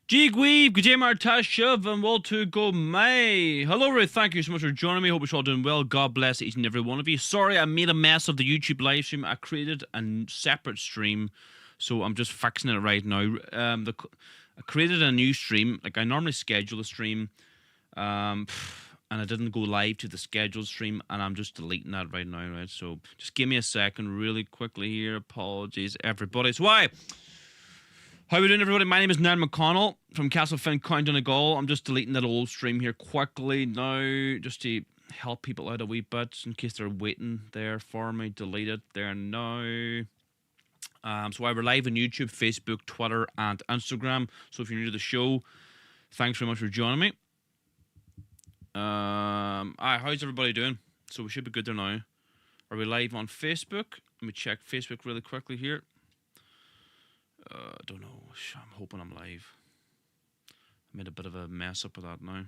Jigweeb, Gajamar Tashuv, and Will to go May. Hello, Ruth. Thank you so much for joining me. Hope you're all doing well. God bless each and every one of you. Sorry, I made a mess of the YouTube live stream. I created a separate stream, so I'm just fixing it right now. I created a new stream. Like I normally schedule a stream, and I didn't go live to the scheduled stream, and I'm just deleting that right now. Right, so just give me a second, really quickly here. Apologies, everybody. So why? How are we doing, everybody? My name is Ned McConnell from Castle Féin, County Donegal. I'm just deleting that old stream here quickly now, just to help people out a wee bit in case they're waiting there for me. Delete it there now. So I we're live on YouTube, Facebook, Twitter, and Instagram. So if you're new to the show, thanks very much for joining me. How's everybody doing? So we should be good there now. Are we live on Facebook? Let me check Facebook really quickly here. I don't know. I'm hoping I'm live. I made a bit of a mess up with that now.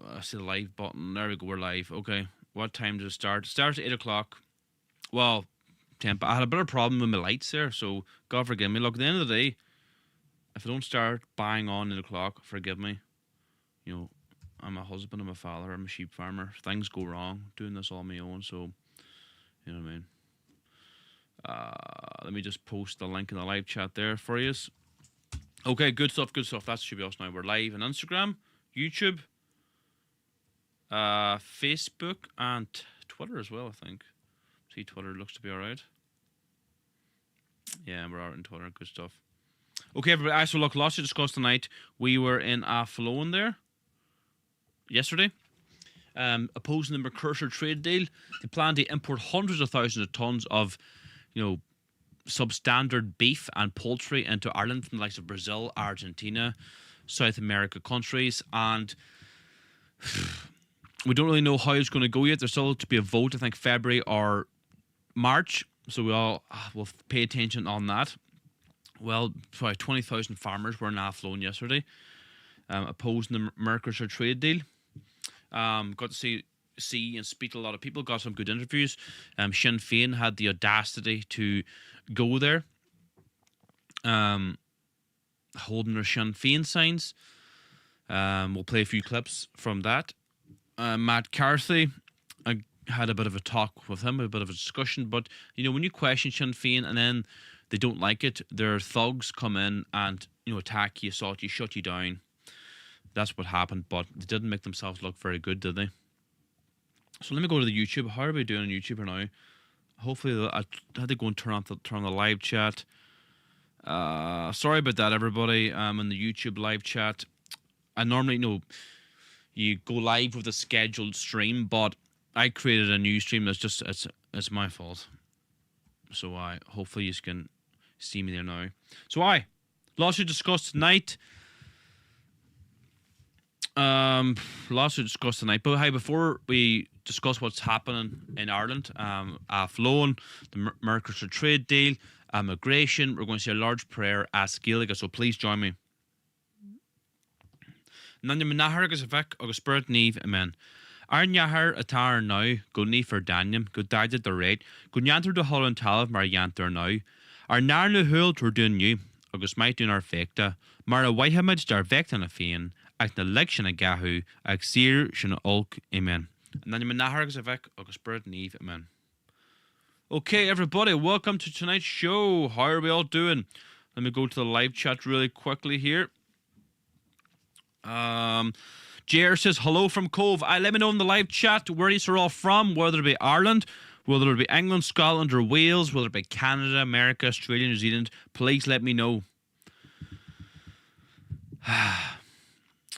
I see the live button. There we go. We're live. Okay. What time does it start? It starts at 8 o'clock. Well, 10. I had a bit of a problem with my lights there, so God forgive me. Look, at the end of the day, if I don't start bang on 8 o'clock, forgive me. You know, I'm a husband, I'm a father, I'm a sheep farmer. Things go wrong. Doing this all on my own, so you know what I mean. Let me just post the link in the live chat there for you. Okay, good stuff, good stuff. That should be us now. We're live on Instagram, YouTube, Facebook, and Twitter as well, I think. See, Twitter looks to be alright. Yeah, we're out on Twitter. Good stuff. Okay, everybody. So look, lots to discuss tonight. We were in Athlone there yesterday. Opposing the Mercosur trade deal. They plan to import hundreds of thousands of tons of substandard beef and poultry into Ireland from the likes of Brazil, Argentina, South America countries, and we don't really know how it's going to go yet. There's still to be a vote, I think February or March, so we all will pay attention on that. Well, probably 20,000 farmers were in Athlone yesterday, opposing the Mercosur trade deal. Got to see and speak to a lot of people, got some good interviews. Sinn Féin had the audacity to go there, holding their Sinn Féin signs. We'll play a few clips from that. Matt Carthy, I had a bit of a talk with him, a bit of a discussion, but when you question Sinn Féin and then they don't like it, their thugs come in and attack you, assault you, shut you down. That's what happened, but they didn't make themselves look very good, did they? So let me go to the YouTube. How are we doing on YouTube now? Hopefully, I had to go and turn on the live chat. Sorry about that, everybody. In the YouTube live chat, I normally you go live with a scheduled stream, but I created a new stream. It's my fault. So hopefully you can see me there now. So lots to discuss tonight. Lots to discuss tonight. But before we discuss what's happening in Ireland, Athlone, the Mercosur trade deal, immigration, we're going to see a large prayer as Gaelic, so please join me. Nanya Menahar agus Vec agus Spirit Neve, amen. Ar Nyahar atar now, go ni for Daniel, go died at the rate, go nyanter de Holland Talav mar yanter now. Ar Narnu Hul tur dun you, agus might dun our fecta, mar a Whitehamid dar vectan a Féin. Ag na lection a gahu, ag sir shin olk, amen. And then you menahar agus Vec agus Spirit Neve, amen. Okay, everybody, welcome to tonight's show. How are we all doing? Let me go to the live chat really quickly here. JR says hello from Cove. Let me know in the live chat where you're all from, whether it be Ireland, whether it be England, Scotland, or Wales, whether it be Canada, America, Australia, New Zealand. Please let me know.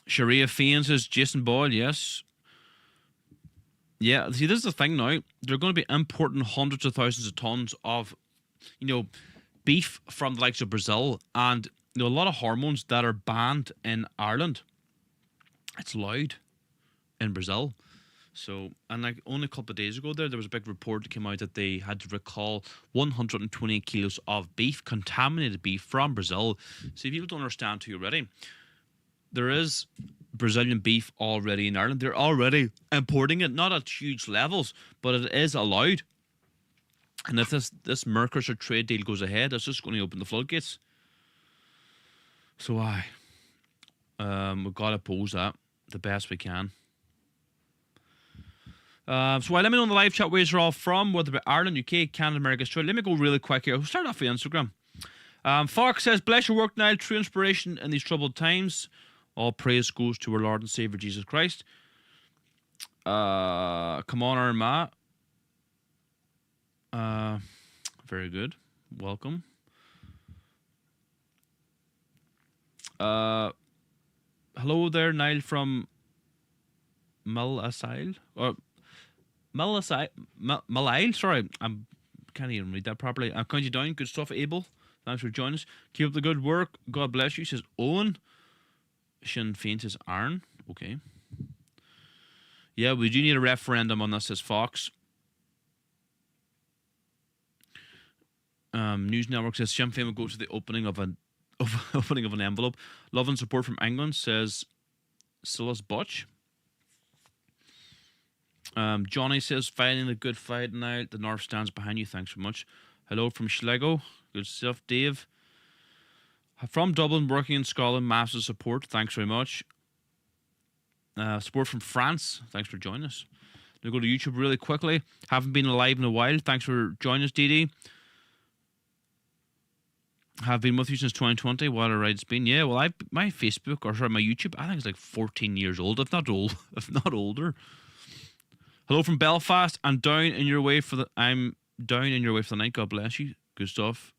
Sharia Féin says Jason Boyle, yes. Yeah, see, this is the thing now. They're going to be importing hundreds of thousands of tons of, beef from the likes of Brazil and a lot of hormones that are banned in Ireland. It's allowed in Brazil. So, and like only a couple of days ago there was a big report that came out that they had to recall 120 kilos of beef, contaminated beef from Brazil. See, people don't understand too already. There is Brazilian beef already in Ireland. They're already importing it, not at huge levels, but it is allowed. And if this Mercosur trade deal goes ahead, it's just going to open the floodgates. So we've got to oppose that the best we can. So let me know in the live chat where you're all from, whether it's Ireland, UK, Canada, America, Australia. Let me go really quick here. We'll start off with Instagram. Fox says, bless your work, Niall. True inspiration in these troubled times. All praise goes to our Lord and Savior Jesus Christ. Come on, Arma. Very good. Welcome. Hello there, Niall from Malaisle. Or Malaisle. Sorry, I can't even read that properly. I'll count you down. Good stuff, Abel. Thanks for joining us. Keep up the good work. God bless you, says Owen. Sinn Féin says Aaron. Okay. Yeah, we do need a referendum on this, says Fox. News Network says Sinn Féin will go to the opening of an envelope. Love and support from England, says Silas Butch. Johnny says, fighting a good fight now. The North stands behind you. Thanks so much. Hello from Schlegel. Good stuff, Dave. From Dublin, working in Scotland. Massive support. Thanks very much. Support from France. Thanks for joining us. We'll go to YouTube really quickly. Haven't been alive in a while. Thanks for joining us, DD. Have been with you since 2020. What a ride it's been. Yeah, well, my Facebook, or sorry, my YouTube, I think it's like 14 years old, if not older. Hello from Belfast. I'm down in your way for the night. God bless you. Good stuff.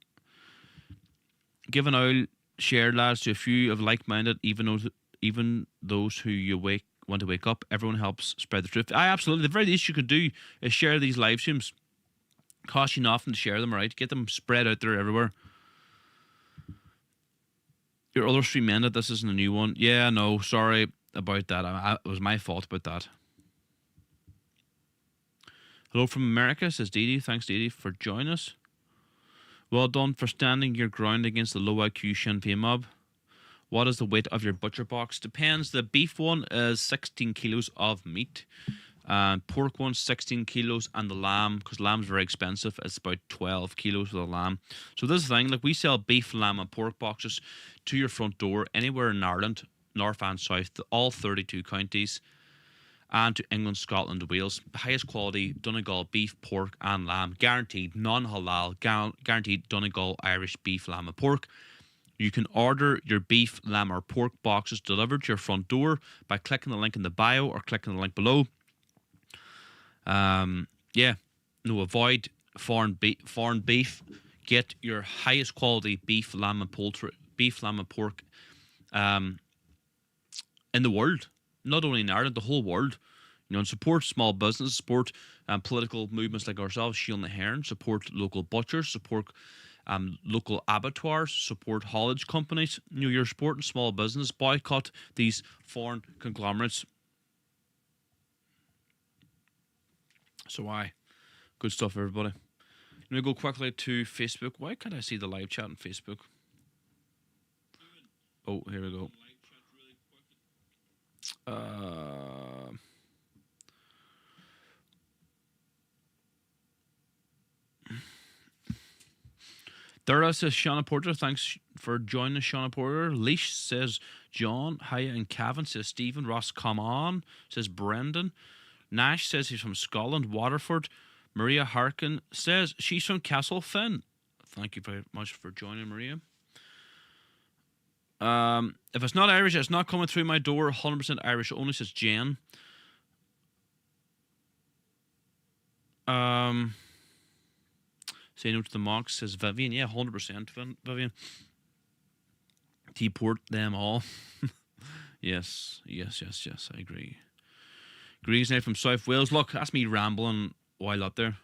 Give an owl share, lads, to a few of like-minded, even those who you want to wake up. Everyone helps spread the truth. Absolutely. The very least you could do is share these live streams. Cost you nothing to share them, right? Get them spread out there everywhere. Your other stream ended. This isn't a new one. Yeah, no, sorry about that. It was my fault about that. Hello from America, says Dee. Thanks, Dee, for joining us. Well done for standing your ground against the low IQ Sinn Féin mob. What is the weight of your butcher box? Depends. The beef one is 16 kilos of meat. Pork one, 16 kilos. And the lamb, because lamb's very expensive, it's about 12 kilos for the lamb. So this is the thing, like we sell beef, lamb and pork boxes to your front door anywhere in Ireland, north and south, all 32 counties, and to England, Scotland, Wales. Highest quality Donegal beef, pork and lamb. Guaranteed non-halal, guaranteed Donegal Irish beef, lamb and pork. You can order your beef, lamb or pork boxes delivered to your front door by clicking the link in the bio or clicking the link below. Avoid foreign beef. Get your highest quality beef, lamb and pork in the world. Not only in Ireland, the whole world. And support small business, support political movements like ourselves, Shield the Heron, support local butchers, support local abattoirs, support haulage companies. You're supporting small business. Boycott these foreign conglomerates. So good stuff, everybody. Let me go quickly to Facebook. Why can't I see the live chat on Facebook? Oh, here we go. Dara says Shauna Porter, thanks for joining us, Shauna Porter. Leash says John. Hiya and Cavan says Stephen. Ross, come on, says Brendan. Nash says he's from Scotland, Waterford. Maria Harkin says she's from Castlefin. Thank you very much for joining, Maria. If it's not Irish, it's not coming through my door. 100% Irish only, says Jen. Say no to the mocks, says Vivian. Yeah, 100% Vivian. T-port them all. Yes, I agree. Greetings now from South Wales. Look, that's me rambling while up there.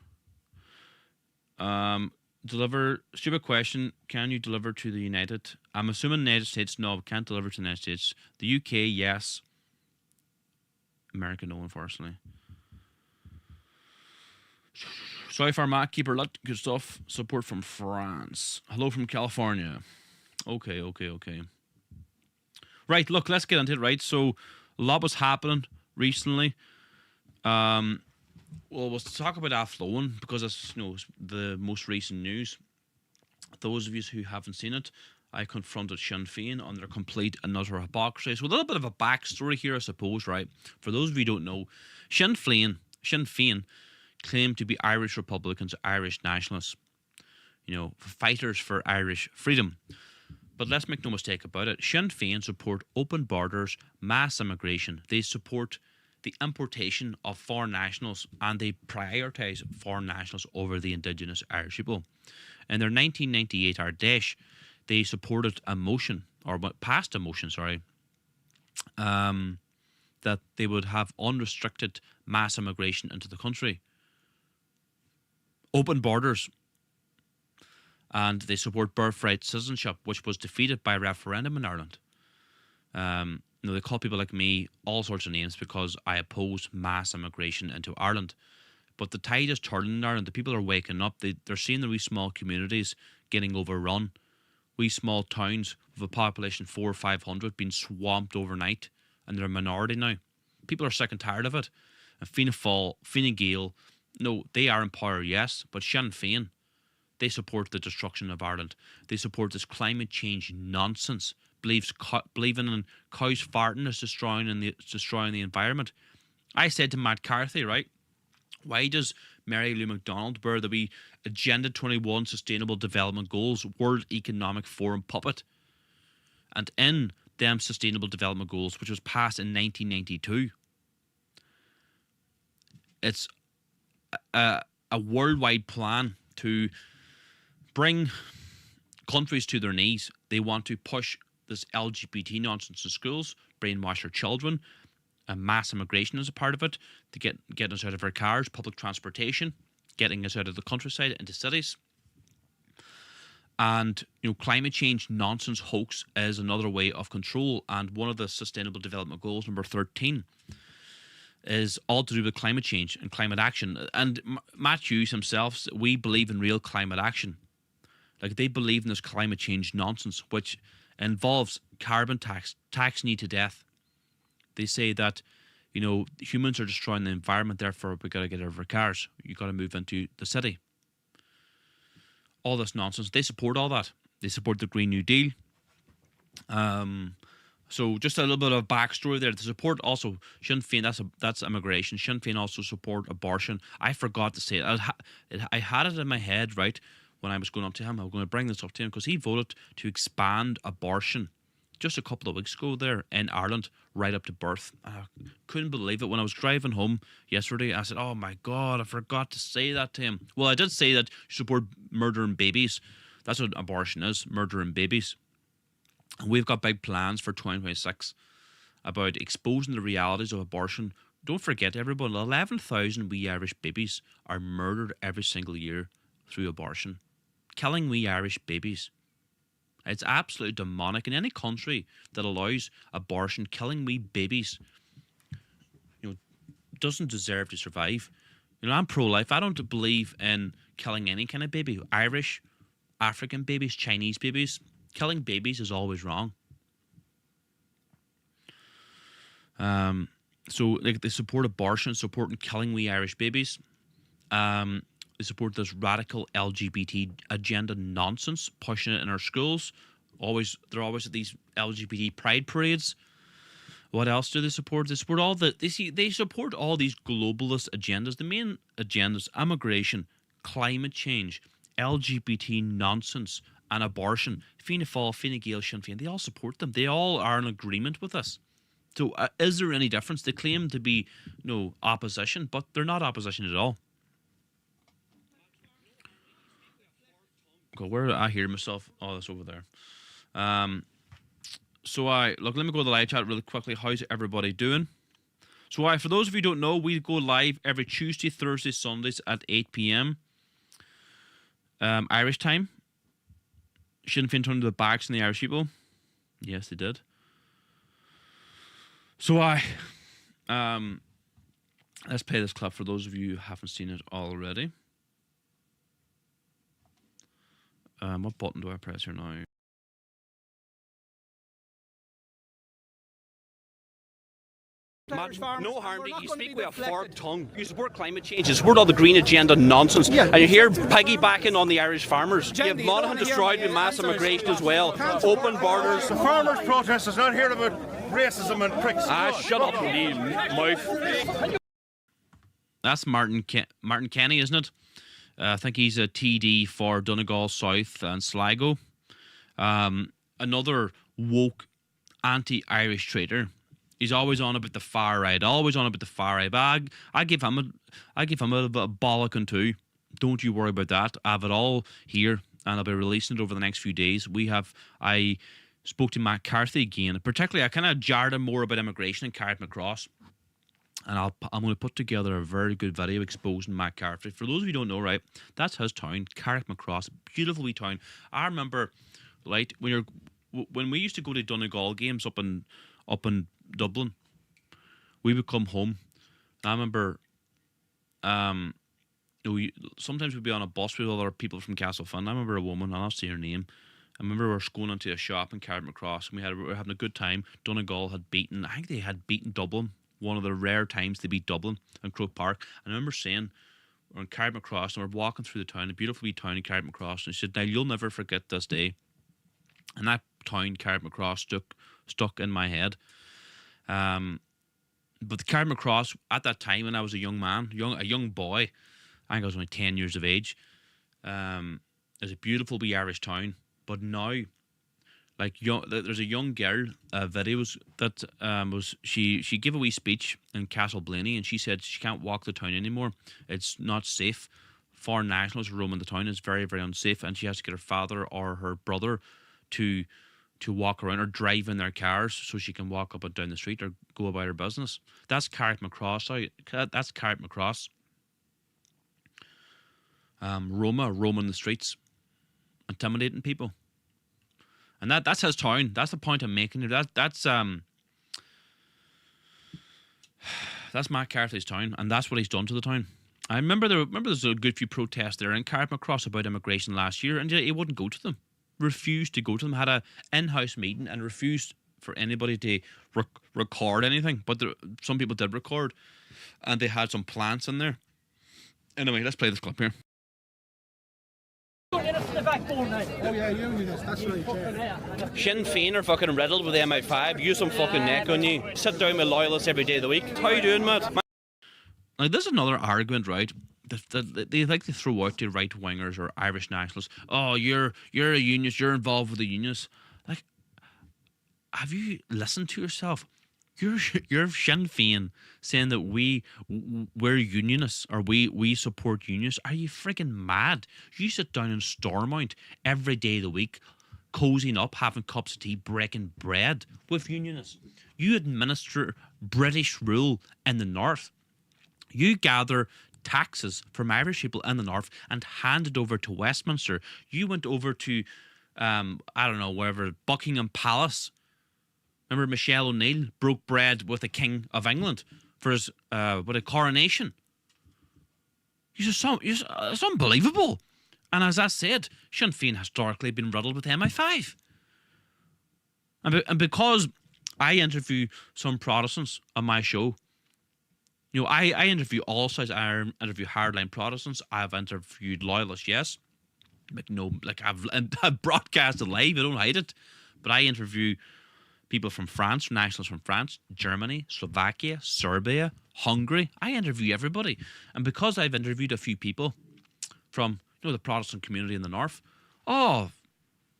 Deliver, stupid question, can you deliver to the United? I'm assuming the United States, no, can't deliver to the United States. The UK, yes. America, no, unfortunately. Sorry for Matt, keep her lit, good stuff. Support from France. Hello from California. Okay. Right, look, let's get into it, right? So, a lot was happening recently. Well, let's talk about Athlone because it's the most recent news. Those of you who haven't seen it, I confronted Sinn Féin on their complete and utter hypocrisy. So a little bit of a backstory here, I suppose, right? For those of you who don't know, Sinn Féin claim to be Irish Republicans, Irish nationalists, fighters for Irish freedom. But let's make no mistake about it. Sinn Féin support open borders, mass immigration. They support the importation of foreign nationals, and they prioritise foreign nationals over the indigenous Irish people. In their 1998 Ardèche, they supported a motion, or passed a motion, that they would have unrestricted mass immigration into the country. Open borders. And they support birthright citizenship, which was defeated by a referendum in Ireland. They call people like me all sorts of names because I oppose mass immigration into Ireland. But the tide is turning in Ireland. The people are waking up. They're seeing the wee small communities getting overrun. Wee small towns with a population of 400 or 500 being swamped overnight, and they're a minority now. People are sick and tired of it. And Fianna Fáil, Fine Gael, no, they are in power, yes, but Sinn Féin, they support the destruction of Ireland. They support this climate change nonsense. Believing in cows farting is destroying the environment. I said to Matt Carthy, right, why does Mary Lou McDonald wear the wee Agenda 21 Sustainable Development Goals World Economic Forum puppet? And in them Sustainable Development Goals, which was passed in 1992, it's a worldwide plan to bring countries to their knees. They want to push this LGBT nonsense in schools, brainwash our children, and mass immigration is a part of it, to get us out of our cars, public transportation, getting us out of the countryside into cities. And climate change nonsense hoax is another way of control. And one of the Sustainable Development Goals, number 13, is all to do with climate change and climate action. And Matt Hughes himself, we believe in real climate action. Like, they believe in this climate change nonsense, which involves carbon taxing you to death. They say that, humans are destroying the environment, therefore we got to get out of our cars. You got to move into the city. All this nonsense. They support all that. They support the Green New Deal. So just a little bit of backstory there. They support also Sinn Féin. That's immigration. Sinn Féin also support abortion. I forgot to say it. I had it in my head, right, when I was going up to him. I was going to bring this up to him because he voted to expand abortion just a couple of weeks ago there in Ireland, right up to birth. I couldn't believe it. When I was driving home yesterday, I said, oh my God, I forgot to say that to him. Well, I did say that you support murdering babies. That's what abortion is, murdering babies. And we've got big plans for 2026 about exposing the realities of abortion. Don't forget, everyone, 11,000 wee Irish babies are murdered every single year through abortion. Killing wee Irish babies. It's absolutely demonic. In any country that allows abortion, killing wee babies, doesn't deserve to survive. I'm pro-life. I don't believe in killing any kind of baby. Irish, African babies, Chinese babies. Killing babies is always wrong. So they support abortion, supporting killing wee Irish babies. They support this radical LGBT agenda nonsense, pushing it in our schools. They're always at these LGBT pride parades. What else do they support? They support they support all these globalist agendas. The main agendas: immigration, climate change, LGBT nonsense, and abortion. Fianna Fáil, Fine Gael, Sinn Féin, they all support them. They all are in agreement with us. So is there any difference? They claim to be opposition, but they're not opposition at all. Okay, where did I hear myself? Oh, that's over there. Let me go to the live chat really quickly. How's everybody doing? So for those of you who don't know, we go live every Tuesday, Thursday, Sundays at 8 p.m. Irish time. Sinn Féin turned the backs on the Irish people. Yes, they did. So let's play this clip for those of you who haven't seen it already. What button do I press here now? No harm to you. Speak with a forked tongue. You support climate change. You support all the green agenda nonsense. And you're here piggybacking on the Irish farmers. You have Monaghan destroyed with mass immigration as well. Open borders. The farmers' protest is not here about racism and pricks. Shut up, you mouth. That's Martin Kenny, isn't it? I think he's a TD for Donegal South and Sligo. Another woke anti-Irish traitor. He's always on about the far right, But I give him a bit of a bollocking too. Don't you worry about that. I have it all here, and I'll be releasing it over the next few days. I spoke to Matt Carthy again. Particularly, I kind of jarred him more about immigration and Carrick McCross. And I'm going to put together a very good video exposing Matt Carthy. For those of you who don't know, right, that's his town, Carrick McCross, beautiful wee town. I remember, right, when we used to go to Donegal games up in Dublin, we would come home. I remember, sometimes we'd be on a bus with other people from Castlefin. I remember a woman, I'll not say her name. I remember we were going into a shop in Carrick McCross, and we were having a good time. Donegal had beaten, I think they had beaten Dublin. One of the rare times they beat Dublin in Croke Park. And I remember saying, we're in Carrick McCross, and we're walking through the town, a beautiful wee town in Carrick McCross, and she said, "Now you'll never forget this day." And that town, Carrick McCross, stuck in my head. But the Carrick McCross, at that time when I was a young man, a young boy, I think I was only 10 years of age, it was a beautiful wee Irish town. But now, there's a young girl, videos that she gave a wee speech in Castleblaney, and she said she can't walk the town anymore. It's not safe. Foreign nationals roaming the town is very, very unsafe, and she has to get her father or her brother to walk around or drive in their cars so she can walk up and down the street or go about her business. That's Carrick McCross. That's Carrick McCross. Roaming the streets, intimidating people. And that's his town. That's the point I'm making. That's Matt Carthy's town, and that's what he's done to the town. I remember there's a good few protests there in Carrick McCross about immigration last year, and he wouldn't go to them. Refused to go to them. Had a in-house meeting and refused for anybody to record anything. But some people did record, and they had some plants in there. Anyway, let's play this clip here. Sinn Féin are fucking riddled with MI5. Use some fucking neck on you. Sit down with loyalists every day of the week. How you doing, Matt? Now, there's another argument, right? They like to throw out to right wingers or Irish nationalists. Oh, you're a unionist. You're involved with the unionists. Like, have you listened to yourself? You're Sinn Féin saying that we're unionists or we support unionists. Are you freaking mad? You sit down in Stormont every day of the week, cozying up, having cups of tea, breaking bread with unionists. You administer British rule in the north. You gather taxes from Irish people in the north and hand it over to Westminster. You went over to I don't know, wherever, Buckingham Palace. Remember Michelle O'Neill broke bread with the King of England for his with a coronation. It's unbelievable. And as I said, Sinn Féin historically been riddled with MI5. And because I interview some Protestants on my show, you know, I interview all sides. I interview hardline Protestants. I've interviewed loyalists, yes. But no, like I've broadcasted live. I don't hide it. But I interview people from France, nationalists from France, Germany, Slovakia, Serbia, Hungary. I interview everybody. And because I've interviewed a few people from, you know, the Protestant community in the north, oh,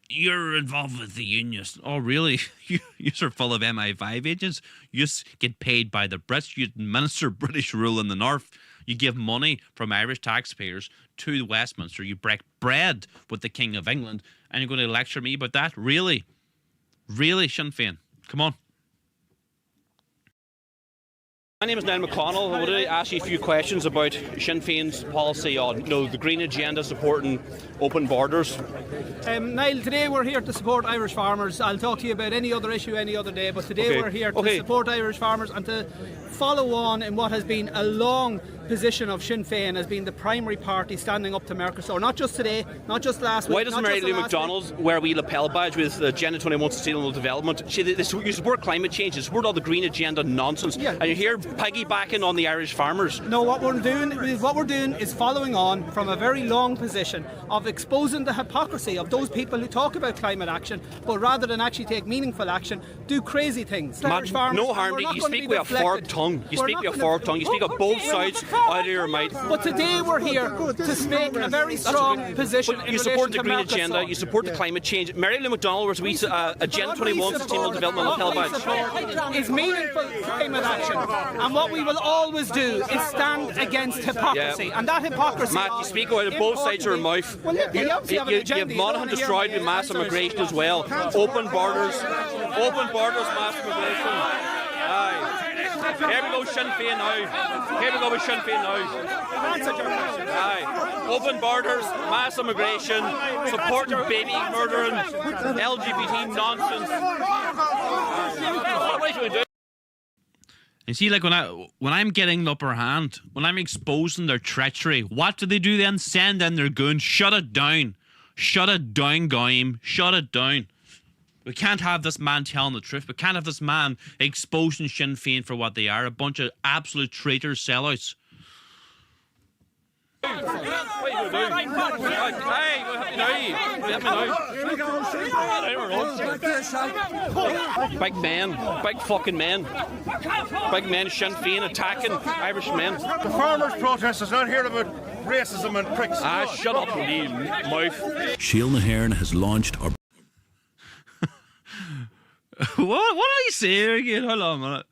you're involved with the unionists. Oh, really? You're full of MI5 agents. You get paid by the Brits. You administer British rule in the north. You give money from Irish taxpayers to Westminster. You break bread with the King of England. And you're going to lecture me about that? Really? Really, Sinn Féin? Come on. My name is Niall McConnell. I want to ask you a few questions about Sinn Féin's policy on, you know, the green agenda supporting open borders. Niall, today we're here to support Irish farmers. I'll talk to you about any other issue any other day, but today we're here to support Irish farmers and to follow on in what has been a long position of Sinn Féin as being the primary party standing up to Mercosur. Not just today, not just last week. Why doesn't Mary Lou McDonald wear a wee lapel badge with the Agenda 21 Sustainable Development? You support climate change, you support all the green agenda nonsense, and you're here piggybacking on the Irish farmers. No, what we're doing is following on from a very long position of exposing the hypocrisy of those people who talk about climate action, but rather than actually take meaningful action, do crazy things. Matt, no harm. You speak with a forked tongue. You speak with a forked tongue. You speak of both sides out of your mouth. But today we're here to make a very strong position. You support the green agenda. You support the climate change. Mary Lou McDonald was Agenda 21 Sustainable Development lapel badge. Is meaningful climate action, and what we will always do is stand against hypocrisy, and that hypocrisy. Matt, you speak out of both sides of your mouth. Well, you've Monaghan destroyed with mass immigration as well. Open borders, mass immigration. Aye. Here we go, Sinn Féin now. Here we go with Sinn Féin now. Aye. Open borders, mass immigration, supporting baby murdering, LGBT nonsense. What should we do? You see, like when I'm getting the upper hand, when I'm exposing their treachery, what do they do then? Send in their goons. Shut it down. Shut it down, Goyim. Shut it down. We can't have this man telling the truth. We can't have this man exposing Sinn Féin for what they are, a bunch of absolute traitors, sellouts. What are you going to do? Hey, we have me now. Big men, big fucking men. Big men, Sinn Féin attacking Irish men. The farmers' protest is not here about racism and pricks. Shut up, you mouth. Síl na HÉireann has launched our... What did he say again? Hold on a minute.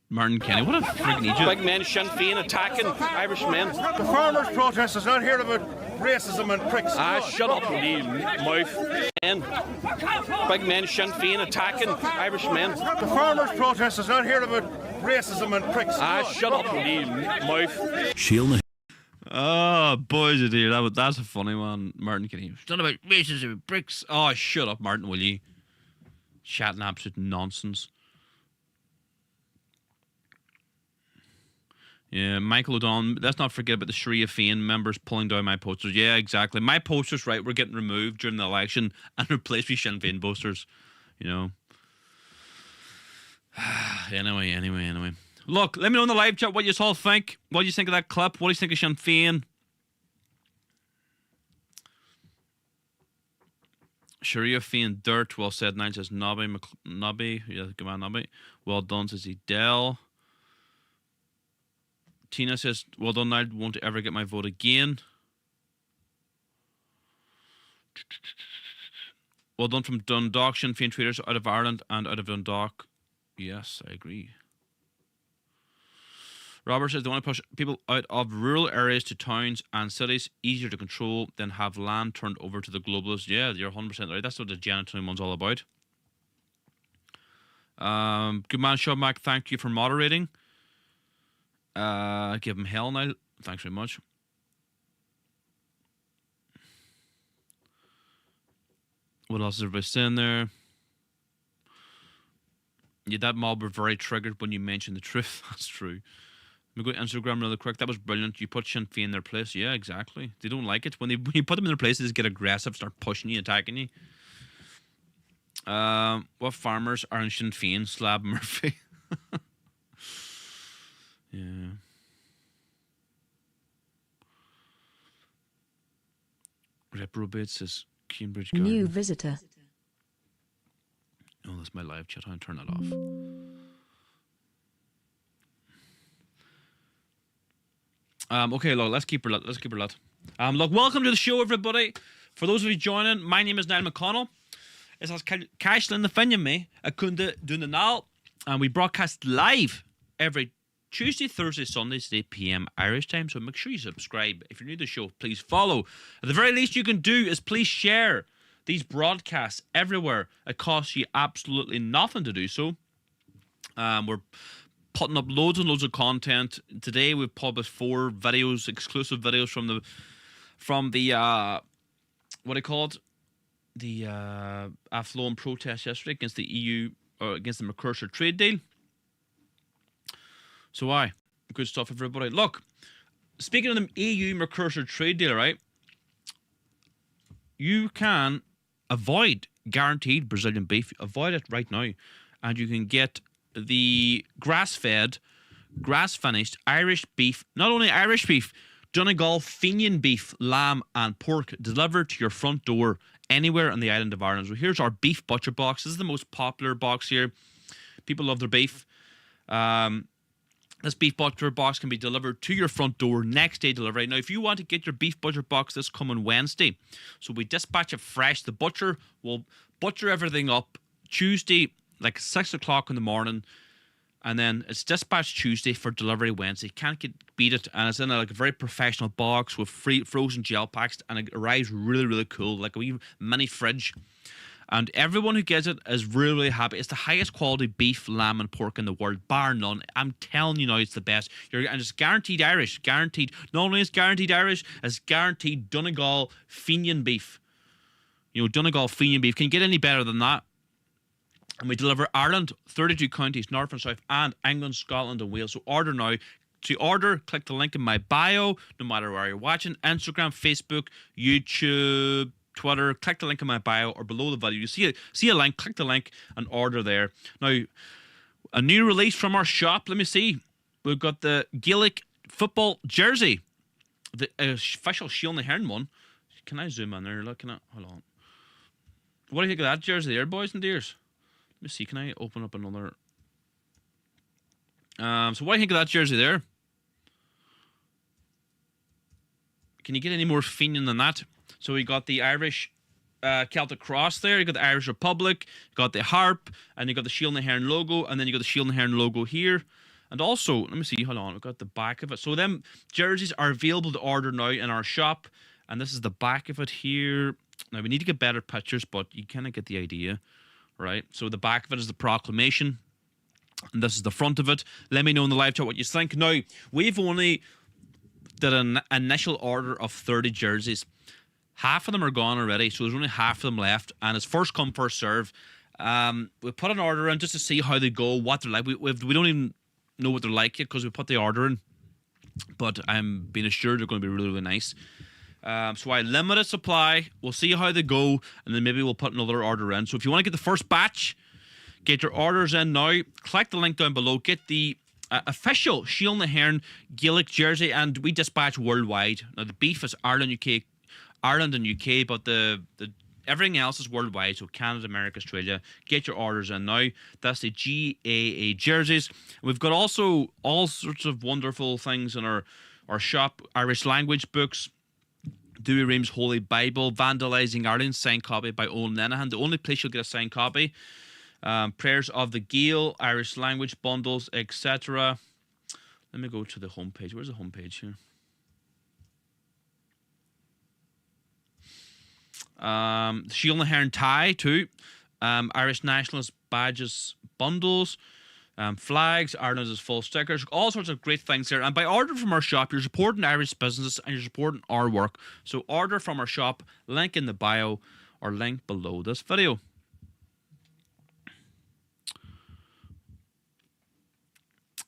Martin Kenny, what a freaking idiot. Big men, Sinn Féin attacking Irish men. The farmers' protest is not here about racism and pricks. Shut up, you mouth. Big men, Sinn Féin attacking Irish men. The farmers' protest is not here about racism and pricks. Shut up, you mouth. Síl na Oh, boys, oh dear, that's a funny one. Martin Kenny. It's not about racism and bricks. Oh, shut up, Martin, will you? Chatting absolute nonsense. Yeah, Michael O'Donnell. Let's not forget about the Sharia Féin members pulling down my posters. Yeah, exactly. My posters, right, were getting removed during the election and replaced with Sinn Féin posters. You know. Anyway. Look, let me know in the live chat what you all think. What do you think of that clip? What do you think of Sinn Féin? Sharia Féin dirt, well said. Nine says Nobby. Yeah, come on, Nobby. Well done, says Edel. Tina says, well done, I won't ever get my vote again. Well done from Dundalk. Sinn Féin traders out of Ireland and out of Dundalk. Yes, I agree. Robert says they want to push people out of rural areas to towns and cities, easier to control than have land turned over to the globalists. Yeah, you're 100% right. That's what the Agenda 21's all about. Good man, Sean Mac, thank you for moderating. Give him hell now. Thanks very much. What else is everybody saying there? Yeah, that mob were very triggered when you mentioned the truth. That's true. Let me go to Instagram really quick. That was brilliant. You put Sinn Féin in their place. Yeah, exactly. They don't like it. When you put them in their place, they just get aggressive, start pushing you, attacking you. What farmers are in Sinn Féin? Slab Murphy. Yeah. Reprobate says Cambridge Garden. New visitor. Oh, that's my live chat. I'll turn that off. Okay, look, let's keep her lot. Look, welcome to the show, everybody. For those of you joining, my name is Niall McConnell. It's as Cashlin the Finja me, a Kunda Dunanal, and we broadcast live every Tuesday, Thursday, Sundays at 8 p.m. Irish time. So make sure you subscribe. If you're new to the show, please follow. At the very least you can do is please share these broadcasts everywhere. It costs you absolutely nothing to do so. We're putting up loads and loads of content. Today we've published 4 videos, exclusive videos from the what do you call it? The Athlone protest yesterday against the EU, or against the Mercosur trade deal. So Good stuff, everybody. Look, speaking of the EU Mercosur trade deal, right? You can avoid guaranteed Brazilian beef. Avoid it right now. And you can get the grass-fed, grass-finished Irish beef, not only Irish beef, Donegal Féin beef, lamb and pork delivered to your front door anywhere on the island of Ireland. So here's our beef butcher box. This is the most popular box here. People love their beef. This beef butcher box can be delivered to your front door next day delivery. Now, if you want to get your beef butcher box this coming Wednesday, so we dispatch it fresh. The butcher will butcher everything up Tuesday, like 6 o'clock in the morning, and then it's dispatched Tuesday for delivery Wednesday. Can't beat it, and it's in a very professional box with frozen gel packs, and it arrives really, really cool, like a wee mini fridge. And everyone who gets it is really, really happy. It's the highest quality beef, lamb, and pork in the world, bar none. I'm telling you now, it's the best. And it's guaranteed Irish. Guaranteed. Not only is guaranteed Irish, it's guaranteed Donegal Féin beef. Donegal Féin beef. Can you get any better than that? And we deliver Ireland, 32 counties, north and south, and England, Scotland, and Wales. So order now. To order, click the link in my bio, no matter where you're watching. Instagram, Facebook, YouTube, Twitter, click the link in my bio or below the video. You see a link, click the link and order there. Now, a new release from our shop. Let me see. We've got the Gaelic football jersey, the official Shield and Hearn one. Can I zoom in there? Looking at, hold on. What do you think of that jersey there, boys and dears? Let me see. Can I open up another? So what do you think of that jersey there? Can you get any more Féin than that? So we got the Irish Celtic cross there. You got the Irish Republic. You got the harp, and you got the Shield and Hearn logo, and then you got the Shield and Hearn logo here. And also, let me see. Hold on, we've got the back of it. So them jerseys are available to order now in our shop, and this is the back of it here. Now we need to get better pictures, but you kind of get the idea, right? So the back of it is the proclamation, and this is the front of it. Let me know in the live chat what you think. Now we've only did an initial order of 30 jerseys. Half of them are gone already, so there's only half of them left, and it's first come, first serve. We put an order in just to see how they go, what they're like. We don't even know what they're like yet because we put the order in, but I'm being assured they're going to be really, really nice. So I limited supply. We'll see how they go, and then maybe we'll put another order in. So if you want to get the first batch, get your orders in now. Click the link down below. Get the official Shield and Hearn Gaelic jersey, and we dispatch worldwide. Now the beef is Ireland and UK, but the everything else is worldwide. So Canada, America, Australia. Get your orders in now. That's the GAA jerseys. We've got also all sorts of wonderful things in our shop. Irish language books, Dewey Ream's Holy Bible, Vandalizing Ireland, signed copy by Owen Lenahan. The only place you'll get a signed copy. Prayers of the Gael, Irish language bundles, etc. Let me go to the homepage. Where's the homepage here? Shield and Hearn tie too. Irish nationalist badges bundles. Flags, Ireland is full stickers, all sorts of great things here. And by ordering from our shop, you're supporting Irish businesses and you're supporting our work. So order from our shop, link in the bio or link below this video.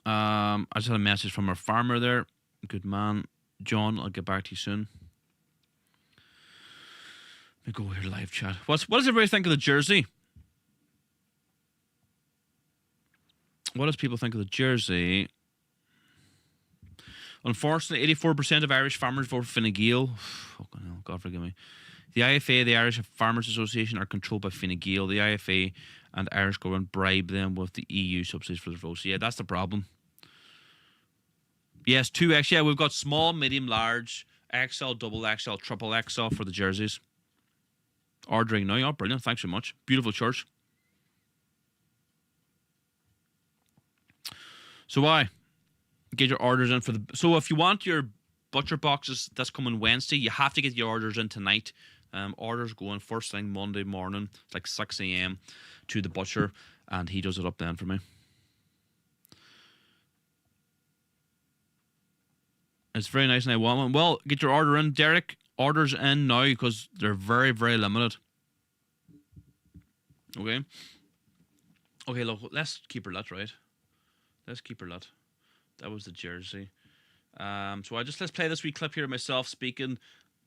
I just had a message from our farmer there. Good man, John. I'll get back to you soon. Let me go here live chat. What does everybody think of the jersey? What does people think of the jersey? Unfortunately, 84% of Irish farmers vote for Fine Gael. Fucking hell, God forgive me. The IFA, the Irish Farmers Association, are controlled by Fine Gael. The IFA and the Irish government bribe them with the EU subsidies for their votes. Yeah, that's the problem. Yes, 2X. Yeah, we've got small, medium, large, XL, double XL, triple XL for the jerseys. Ordering now. Oh, brilliant. Thanks so much. Beautiful church. So get your orders in for the... So if you want your butcher boxes that's coming Wednesday, you have to get your orders in tonight. Orders going first thing Monday morning. It's like 6 a.m. to the butcher, and he does it up then for me. It's very nice, and I want one. Well, get your order in, Derek. Orders in now because they're very, very limited. Okay. Okay, look, let's keep her lit, right? Let's keep her lit. That was the jersey. So let's play this wee clip here of myself speaking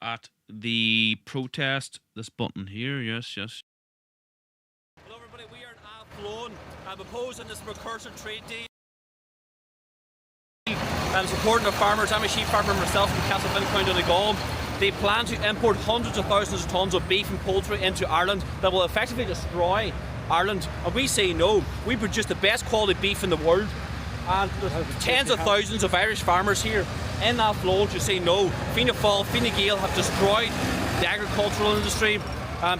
at the protest. This button here, yes. Hello everybody, we are in Athlone. I'm opposing this precursor trade deal. I'm supporting the farmers. I'm a sheep farmer myself from Castlefin, County Donegal. They plan to import hundreds of thousands of tonnes of beef and poultry into Ireland that will effectively destroy Ireland. And we say no. We produce the best quality beef in the world. And there's tens of thousands of Irish farmers here in Athlone who say no. Fianna Fáil, Fine Gael have destroyed the agricultural industry.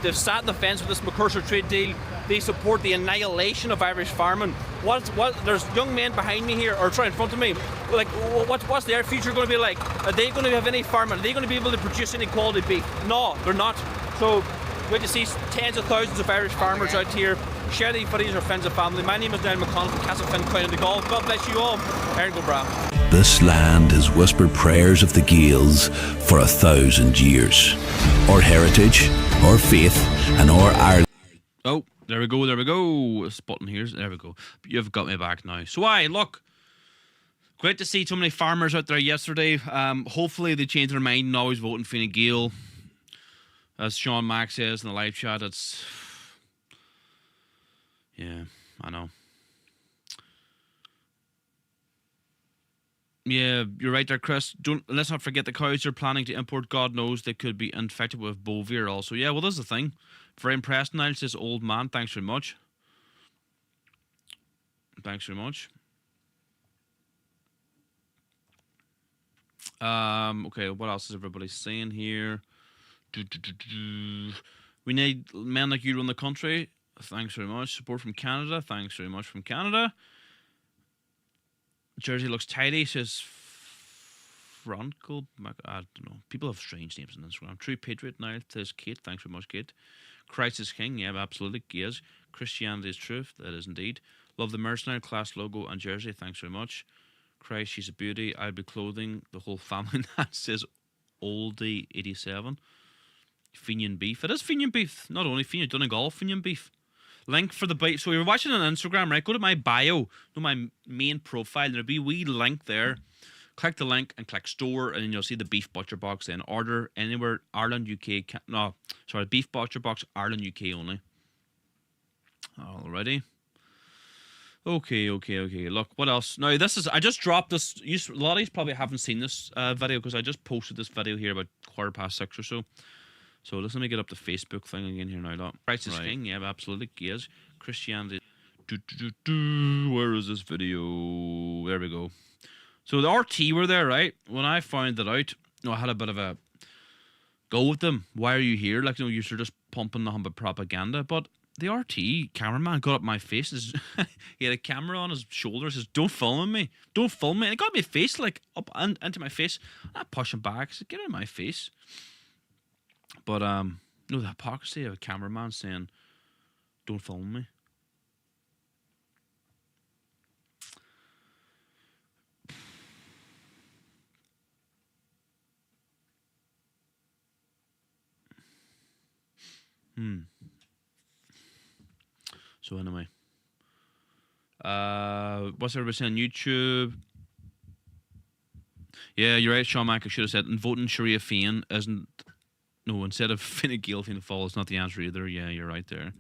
They've sat on the fence with this precursor trade deal. They support the annihilation of Irish farming. There's young men behind me here, or in front of me. Like, what's their future going to be like? Are they going to have any farming? Are they going to be able to produce any quality beef? No, they're not. So, we to see tens of thousands of Irish farmers out here. Share these videos with your friends and family. My name is Niall McConnell from Castlefin, County Donegal. God bless you all. Erin go bra. This land has whispered prayers of the Gaels for 1,000 years. Our heritage, our faith, and our Ireland. Oh, there we go. This button here, there we go. You've got me back now. So look, great to see so many farmers out there yesterday. Hopefully they change their mind and always voting Fine Gael. As Sean Mack says in the live chat, it's... Yeah, I know. Yeah, you're right there, Chris. Let's not forget the cows they're planning to import. God knows they could be infected with bovir also. Yeah, well, that's the thing. Very impressed, Niall says, old man. Thanks very much. Okay, what else is everybody saying here? We need men like you run the country. Thanks very much. Support from Canada. Thanks very much from Canada. Jersey looks tidy, says Franco. I don't know. People have strange names on Instagram. True Patriot now, says Kate. Thanks very much, Kate. Christ is King. Yeah, absolutely. Yes. Christianity is truth. That is indeed. Love the mercenary class logo and jersey. Thanks very much. Christ, she's a beauty. I'll be clothing the whole family. That says Oldie87. Fenian beef. It is Fenian beef. Not only Fenian, Donegal Fenian beef. Link for the bite. So you're watching on Instagram, right? Go to my bio, to my main profile. There'll be a wee link there. Click the link and click store, and then you'll see the beef butcher box. Then order anywhere, Ireland, UK. Beef butcher box, Ireland, UK only. Alrighty. Okay. Look, what else? Now, I just dropped this. A lot of you probably haven't seen this video because I just posted this video here about 6:15 or so. So let me get up the Facebook thing again here now. Look. Christ is King, yeah, absolutely. Yes. Christianity. Where is this video? There we go. So the RT were there, right? When I found that out, I had a bit of a go with them. Why are you here? Like, you're just pumping the humble propaganda. But the RT cameraman got up my face. He had a camera on his shoulder. Says, "Don't film me. Don't film me." And it got my face, like, up into my face. I push him back. I said, "Get out of my face." But, the hypocrisy of a cameraman saying, "Don't film me." So anyway. What's everybody saying on YouTube? Yeah, you're right, Sean Mack. I should have said, and voting Sharia Féin isn't... No, instead of Fine Gael, Fianna Fáil is not the answer either. Yeah, you're right there.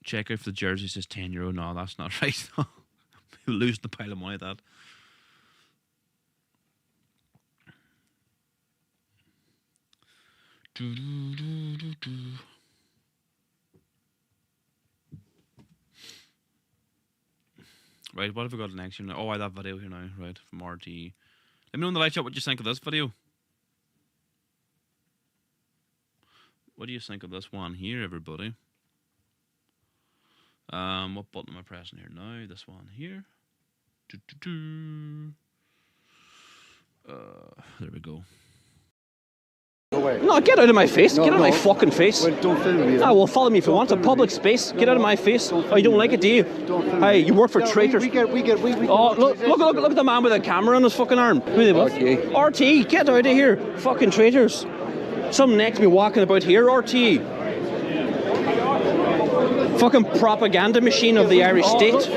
Check out if the jersey says €10. No, that's not right. We're losing the pile of money at that. Right, what have we got next here now? Oh, I have that video here now, right, from RT. Let me know in the live chat what you think of this video. What do you think of this one here, everybody? What button am I pressing here now? This one here. There we go. No, get out of my face. Get out of my fucking face. Well, don't film me. Well, follow me if you want. A public space. Get out of my face. Oh, you don't like it, do you? Hey, you work for traitors. Oh, look at the man with a camera on his fucking arm. Who are they with? RT, get out of here. Fucking traitors. Some next me walking about here, RT. Fucking propaganda machine of the Irish state.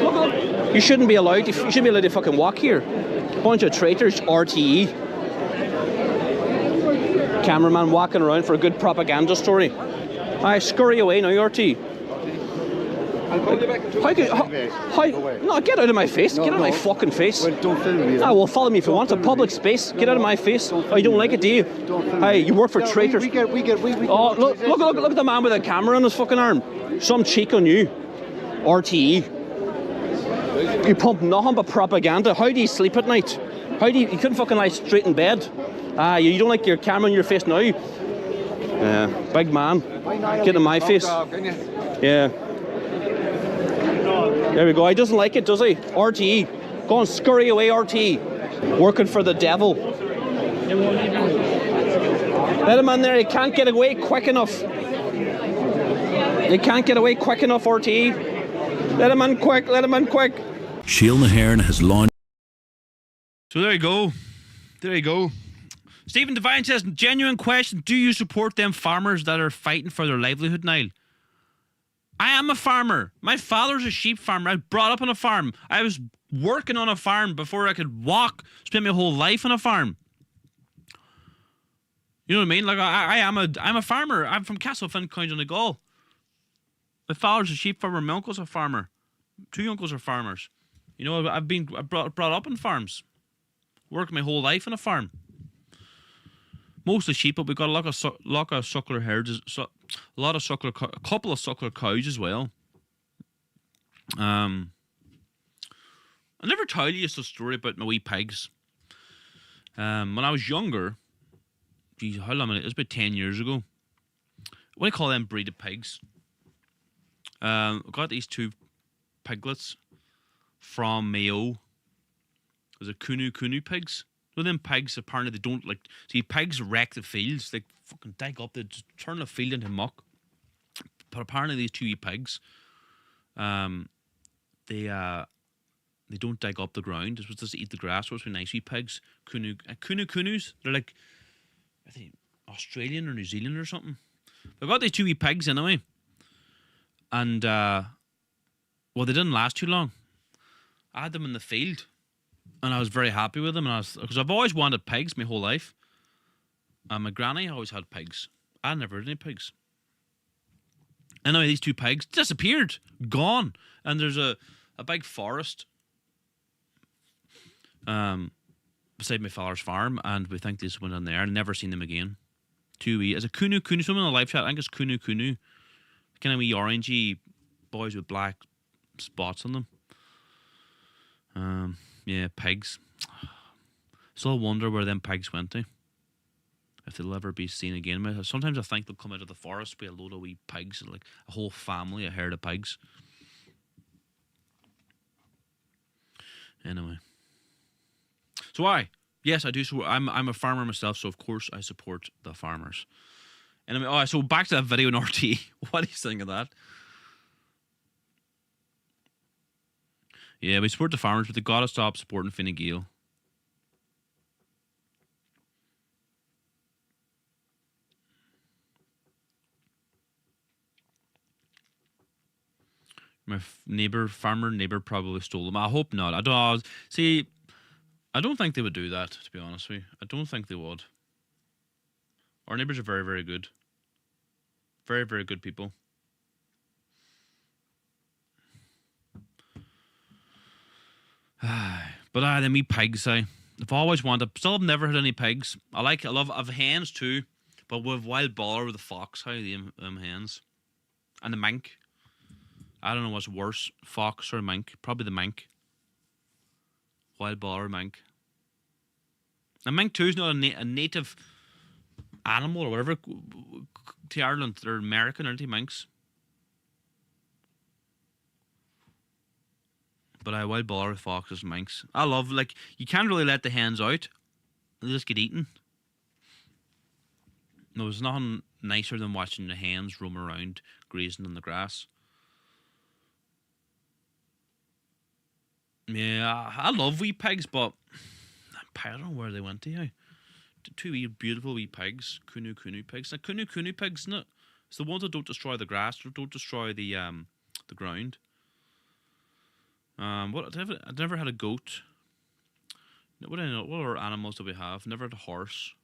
You shouldn't be allowed to, fucking walk here. Bunch of traitors, RTE. Cameraman walking around for a good propaganda story. I scurry away now, RT. No, get out of my face. Get out of my fucking face. Well, don't film me. Well, follow me if you want. It's a public space. Get out of my face. Oh, you don't like it, do you? Hey, you work for traitors. Oh, look at the man with a camera on his fucking arm. Some cheek on you. RTE. You pump nothing but propaganda. How do you sleep at night? You couldn't fucking lie straight in bed. You don't like your camera on your face now? Yeah, big man. Get in my face. Yeah. There we go. He doesn't like it, does he? RTE. Go and scurry away, RTE. Working for the devil. Let him in there. He can't get away quick enough. He can't get away quick enough, RTE. Let him in quick. Let him in quick. Shiel na HÉireann has launched. So there you go. There you go. Stephen Devine says, genuine question, do you support them farmers that are fighting for their livelihood, Niall? I am a farmer. My father's a sheep farmer. I was brought up on a farm. I was working on a farm before I could walk. Spent my whole life on a farm. You know what I mean? Like I'm a farmer. I'm from Castlefin, County Donegal. My father's a sheep farmer. My uncle's a farmer. 2 uncles are farmers. You know, I've been brought up on farms. Worked my whole life on a farm. Mostly sheep, but we've got a lot of suckler herds, a couple of suckler cows as well. I never told you a story about my wee pigs. When I was younger, geez, how long? It was about 10 years ago. What do you call them breed of pigs? I got these 2 piglets from Mayo. It was a Kunu pigs. So them pigs, apparently they don't like... See, pigs wreck the fields. They fucking dig up, they just turn the field into muck. But apparently these 2 wee pigs, they don't dig up the ground. They're supposed to eat the grass. So it's nice wee pigs. Kunus. They're like, I think, Australian or New Zealand or something. But I got these 2 wee pigs anyway. And, well, they didn't last too long. I had them in the field. And I was very happy with them, because I've always wanted pigs my whole life. And my granny always had pigs. I never had any pigs. Anyway, these 2 pigs disappeared, gone, and there's a big forest beside my father's farm, and we think this went in there. And never seen them again. 2 wee, as a Kunu. Someone in the live chat, I think it's Kunu. Kind of wee orangey boys with black spots on them. Yeah, pigs. Still wonder where them pigs went to. If they'll ever be seen again. Sometimes I think they'll come out of the forest with a load of wee pigs, like a whole family, a herd of pigs. Anyway. So yes, I do. So I'm a farmer myself, so of course I support the farmers. Anyway, so back to that video in RT. What do you think of that? Yeah, we support the farmers, but they gotta stop supporting Fine Gael. My farmer neighbor probably stole them. I hope not. I don't see. I don't think they would do that. To be honest with you, I don't think they would. Our neighbors are very, very good. Very, very good people. But them wee pigs, I've always wanted. Still, have never had any pigs. I've hens too, but with wild boar with the fox, them hens, and the mink. I don't know what's worse, fox or mink. Probably the mink. Wild boar or mink. And mink too is not a native animal or whatever to Ireland. They're American, aren't they, minks? But I wild boar with foxes and minks. I love, like, you can't really let the hens out. They just get eaten. No, there's nothing nicer than watching the hens roam around grazing in the grass. Yeah, I love wee pigs, but I don't know where they went to. How? 2 wee beautiful wee pigs, Kunu pigs. Now, Kunu pigs, isn't it? It's the ones that don't destroy the grass, or don't destroy the the ground. I've never had a goat. What other animals do we have? Never had a horse.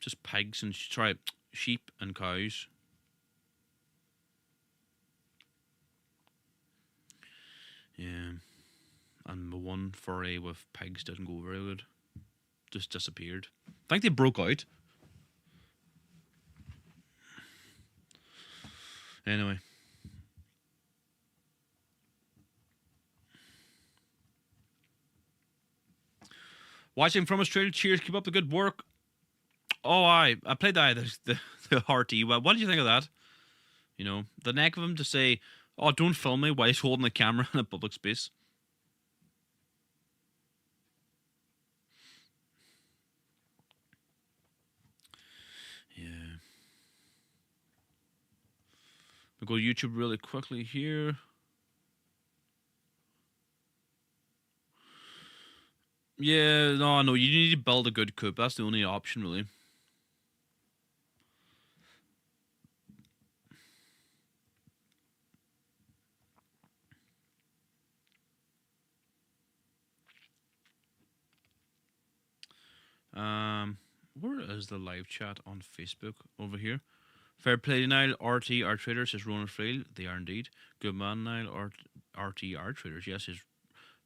Just pigs and sheep and cows. Yeah, and the one foray with pigs didn't go very good. Just disappeared. I think they broke out. Anyway. Watching from Australia, cheers, keep up the good work. Oh, I played the RT. Well, what did you think of that? You know, the neck of him to say, oh, don't film me while he's holding the camera in a public space. Yeah. We'll go to YouTube really quickly here. Yeah, no, you need to build a good coop. That's the only option, really. Where is the live chat on Facebook? Over here. Fair play, Nile. RT, our traders, says Ronan Frail. They are indeed. Good man, Nile. RT, our traders. Yes, his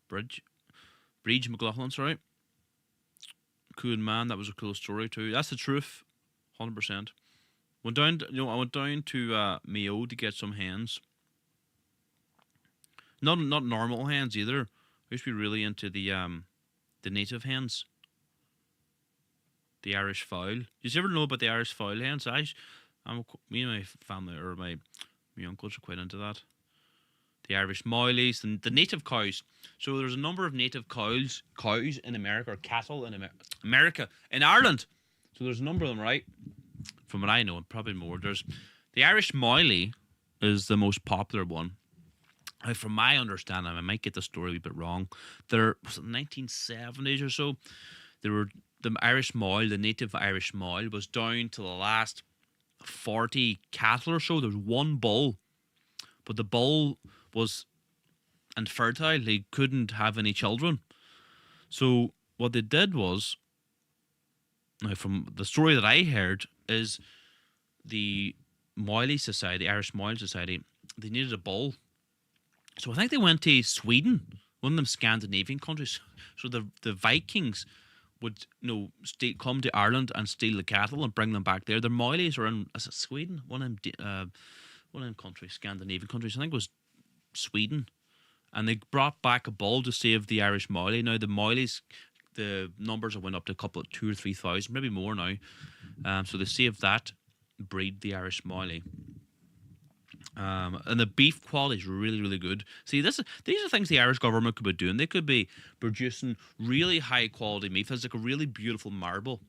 Breach McLaughlin, sorry. Cool man, that was a cool story too. That's the truth, 100%. I went down to Mayo to get some hens. Not normal hens either. I used to be really into the native hens. The Irish fowl. Did you ever know about the Irish fowl hens? Me and my family, or my uncles, are quite into that. The Irish moilies and the native cows. So there's a number of native cows in America, or cattle in America, in Ireland. So there's a number of them, right? From what I know, and probably more. There's the Irish moilie is the most popular one. Now, from my understanding, I might get the story a wee bit wrong. There was it 1970s or so. There were the Irish moil, the native Irish moil, was down to the last 40 cattle or so. There was one bull, but the bull was infertile. He couldn't have any children. So what they did was, now from the story that I heard, is the Moily Society, Irish Moil Society, they needed a bull. So I think they went to Sweden, one of them Scandinavian countries. So the Vikings would come to Ireland and steal the cattle and bring them back there. Their Moilies are in Sweden, one of them countries, Scandinavian countries. I think it was Sweden, and they brought back a bull to save the Irish Moily. Now the Moilies, the numbers have went up to a couple of 2,000 or 3,000, maybe more now. So they saved that breed, the Irish Moily. And the beef quality is really, really good. See, these are things the Irish government could be doing. They could be producing really high quality meat. It's like a really beautiful marble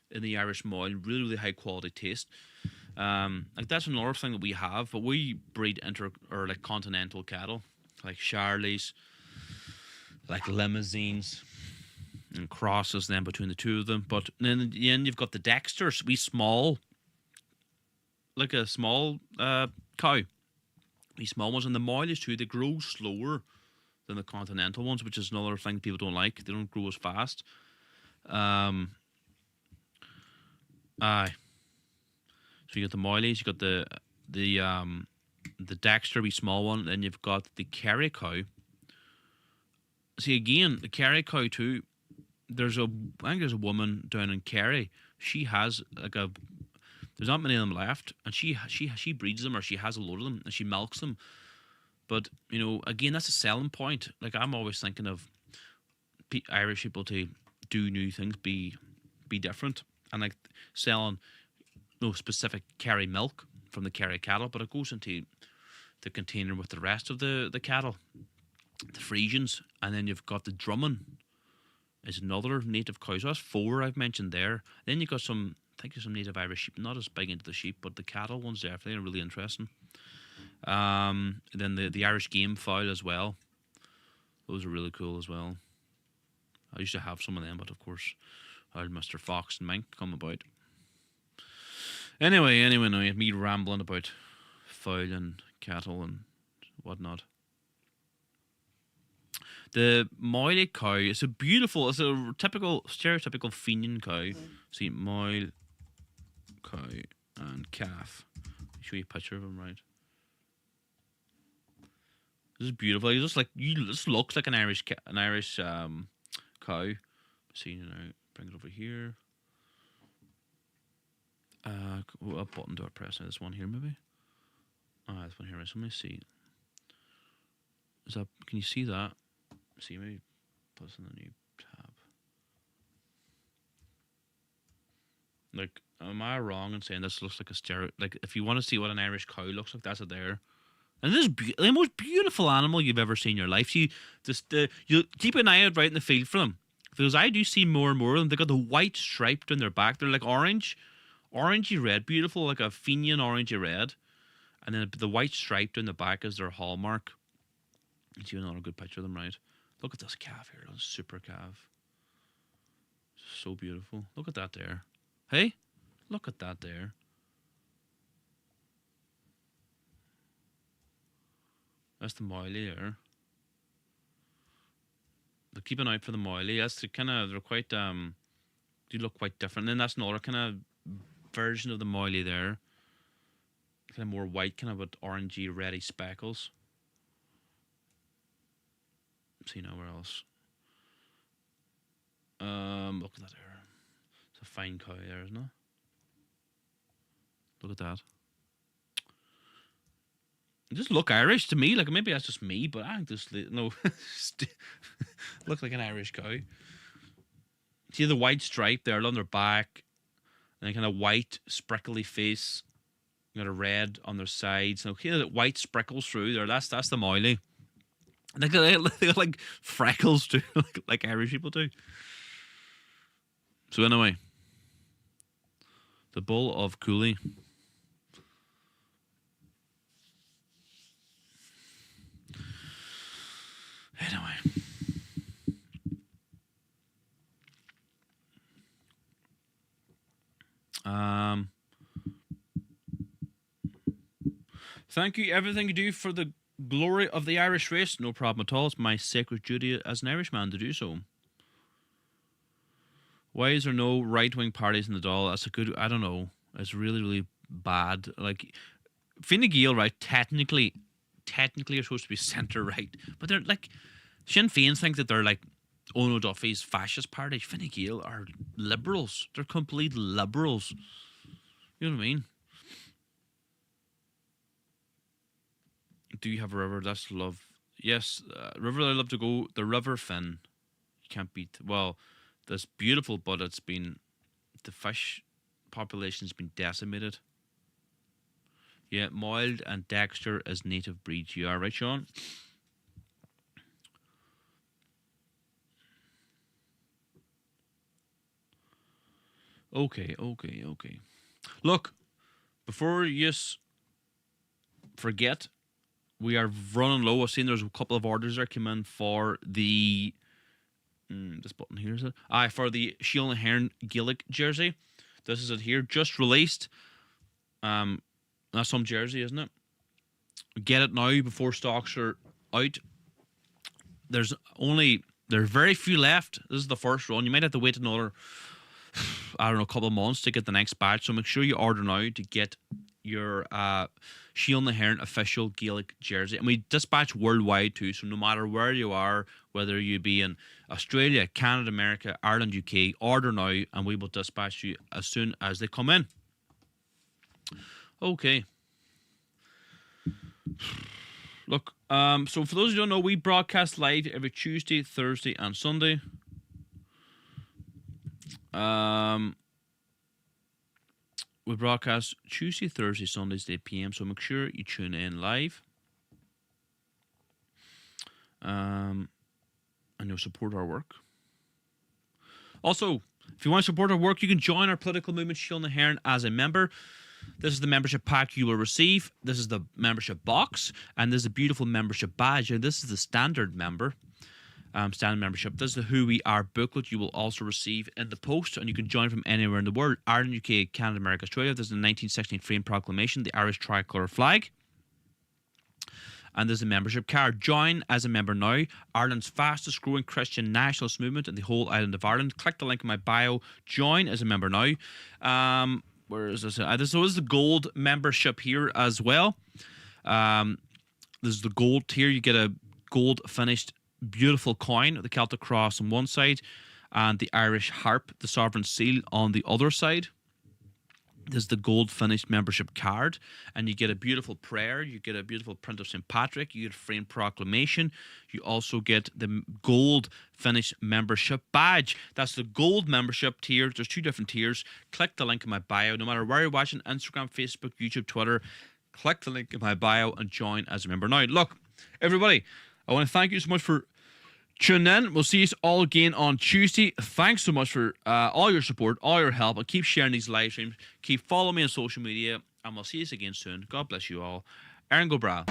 in the Irish Moil, really, really high quality taste. Like that's another thing that we have, but we breed like continental cattle, like Charlies, like limousines, and crosses then between the two of them. But then in the end, you've got the Dexters, like a small cow. These small ones, and the Moilies too, they grow slower than the continental ones, which is another thing people don't like. They don't grow as fast. Aye. So you got the Moilies, you got the Dexter, wee small one, then you've got the Kerry cow. See again, the Kerry cow too. I think there's a woman down in Kerry. She has there's not many of them left, and she breeds them, or she has a load of them, and she milks them. But again, that's a selling point. Like I'm always thinking of Irish people to do new things, be different, and like selling no specific Kerry milk from the Kerry cattle, but it goes into the container with the rest of the cattle, the Frisians, and then you've got the Drummond is another native cow. So that's 4 I've mentioned there. Then you've got I think there's some native Irish sheep, not as big into the sheep, but the cattle ones definitely are really interesting. Then the Irish game fowl as well. Those are really cool as well. I used to have some of them, but of course, old Mr. Fox and Mink come about. Anyway, now me rambling about fowl and cattle and whatnot. The Moyle cow is a beautiful, it's a typical, stereotypical Féin cow. See, Moyle cow and calf. I'll show you a picture of him, right? This is beautiful. He just looks like an Irish cow. See, you know, bring it over here. What button do I press? This one here, maybe. This one here. So let me see. Is that? Can you see that? See, maybe put this in the new tab. Like, am I wrong in saying this looks like a stereo? Like, if you want to see what an Irish cow looks like, that's it there. And this is the most beautiful animal you've ever seen in your life. You keep an eye out right in the field for them, because I do see more and more of them. They got the white stripe down their back. They're like orangey red, beautiful, like a Féin orangey red, and then the white stripe down the back is their hallmark. See another good picture of them, right? Look at this calf here, this super calf. So beautiful. Look at that there. Hey, look at that there. That's the Moyle there. But keep an eye out for the Moyle. That's the kind of, they're quite do look quite different. And then that's another kind of version of the Moyle there. Kind of more white, kind of with orangey, reddy speckles. See nowhere else. Look at that there. It's a fine cow there, isn't it? Look at that. It just look Irish to me. Like, maybe that's just me, but I think this looks like an Irish cow. See the white stripe there on their back, and a kind of white sprinkly face. You got a red on their sides. And okay, the white sprinkles through there. That's the Moyle. They got like freckles too, like Irish people do. So anyway, the Bull of Cooley. Anyway. Thank you, everything you do for the glory of the Irish race. No problem at all. It's my sacred duty as an Irishman to do so. Why is there no right-wing parties in the Dáil? That's a good... I don't know. It's really, really bad. Like, Fine Gael, right, technically are supposed to be centre-right. But they're like... Sinn Féin think that they're like Owen O'Duffy's fascist party. Fine Gael are liberals. They're complete liberals. You know what I mean? Do you have a river? That's love. Yes, river I love to go. The River Féin. You can't beat. Well, that's beautiful, but it's been... The fish population's been decimated. Yeah, Moyle and Dexter as native breeds. You are right, Sean? Okay. Look, before you forget, we are running low. I've seen there's a couple of orders there came in for the... this button here, is it? For the Shield and Hearn Gaelic jersey. This is it here, just released. That's some jersey, isn't it? Get it now before stocks are out. There's very few left. This is the first run. You might have to wait another... I don't know, a couple of months to get the next batch. So make sure you order now to get your Shield and Hearn official Gaelic jersey. And we dispatch worldwide too. So no matter where you are, whether you be in Australia, Canada, America, Ireland, UK, order now and we will dispatch you as soon as they come in. Okay. Look, so for those who don't know, we broadcast live every Tuesday, Thursday, and Sunday. We broadcast Tuesday, Thursday, Sundays at 8 p.m. So make sure you tune in live. And you'll support our work. Also, if you want to support our work, you can join our political movement, Shield and Hearn, as a member. This is the membership pack you will receive. This is the membership box. And there's a beautiful membership badge. And this is the standard member. Standard membership. This is the Who We Are booklet you will also receive in the post, and you can join from anywhere in the world. Ireland, UK, Canada, America, Australia. This is the 1916 Freedom Proclamation, the Irish tricolour flag. And there's a membership card. Join as a member now. Ireland's fastest growing Christian nationalist movement in the whole island of Ireland. Click the link in my bio. Join as a member now. Where is this? So this is the gold membership here as well. This is the gold tier. You get a gold finished beautiful coin, the Celtic cross on one side, and the Irish harp, the sovereign seal, on the other side. There's the gold finished membership card, and you get a beautiful prayer. You get a beautiful print of St. Patrick. You get a framed proclamation. You also get the gold finished membership badge. That's the gold membership tier. There's 2 different tiers. Click the link in my bio. No matter where you're watching, Instagram, Facebook, YouTube, Twitter, click the link in my bio and join as a member. Now, look, everybody, I want to thank you so much for tuning in. We'll see you all again on Tuesday. Thanks so much for all your support, all your help. I'll keep sharing these live streams. Keep following me on social media, and we'll see you again soon. God bless you all. Aaron Go Bra.